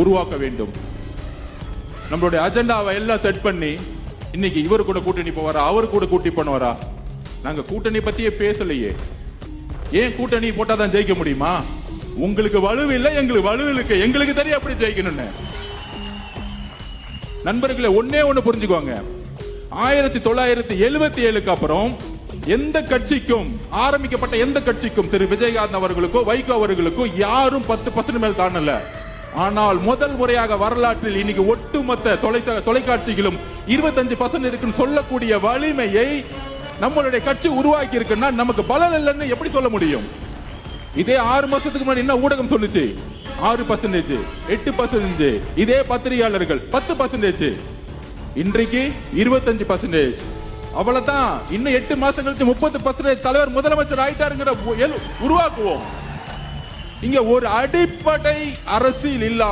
உருவாக்க வேண்டும். நம்மளுடைய அஜெண்டாவை எல்லாம் செட் பண்ணி இன்னைக்கு இவர் கூட கூட்டணி போவாரா, அவர் கூட கூட்டணி பண்ணுவாரா? நாங்க கூட்டணி பத்தியே பேசலையே. ஏன் கூட்டணி போட்டாதான் ஜெயிக்க முடியுமா? உங்களுக்கு வலு இல்லை, எங்களுக்கு வலு இருக்கு. எங்களுக்கு தெரியும் எப்படி ஜெயிக்கணும்னு. நண்பர்களே, ஒன்னே ஒண்ணு புரிஞ்சுக்கோங்க. 1977க்கு அப்புறம் எந்த கட்சிக்கும், ஆரம்பிக்கப்பட்ட எந்த கட்சிக்கும், திரு விஜயகாந்த் அவர்களுக்கோ வைகோ அவர்களுக்கோ யாரும் 10% மேல் தாண்டல. ஆனால் முதல் முறையாக வரலாற்றில் இன்னைக்கு ஒட்டுமொத்த தொலைக்காட்சிகளும் 25% இருக்குன்னு சொல்லக்கூடிய வலிமையை நம்மளுடைய கட்சி உருவாக்கி இருக்குன்னா நமக்கு பலன் இல்லைன்னு எப்படி சொல்ல முடியும்? இதே 6 மாசத்துக்கு முன்னாடி என்ன ஊடகம் சொல்லுச்சு? 6%, 8%. இதே பத்திரிகையாளர்கள் 10%. இன்றைக்கு 25%. அவ்வளவுதான். இன்னும் 8 மாசம் கழிச்சு 30% தலைவர் முதலமைச்சர் ஆயிட்டாருங்கிற உருவாக்குவோம். இங்க ஒரு அடிப்படை அரசியல் இல்லாம